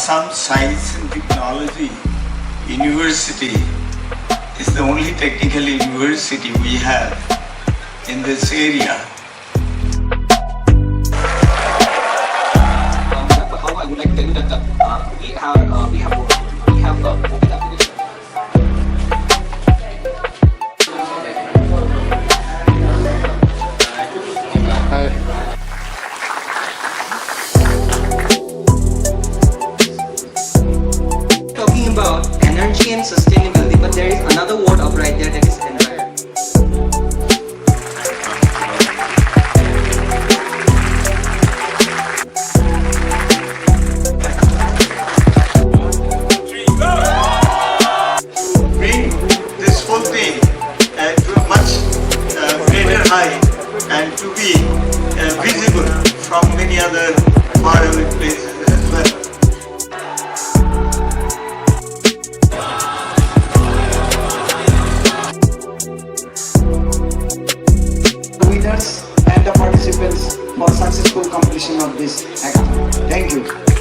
Assam Science and Technology University is the only technical university we have in this area. How I would like to tell you that we have open application. Talking about energy and sustainability, but there is another word up right there that is environment. Bring this whole thing to a much greater height and to be visible from many other faraway places as well. Winners and the participants for successful completion of this hackathon. Thank you.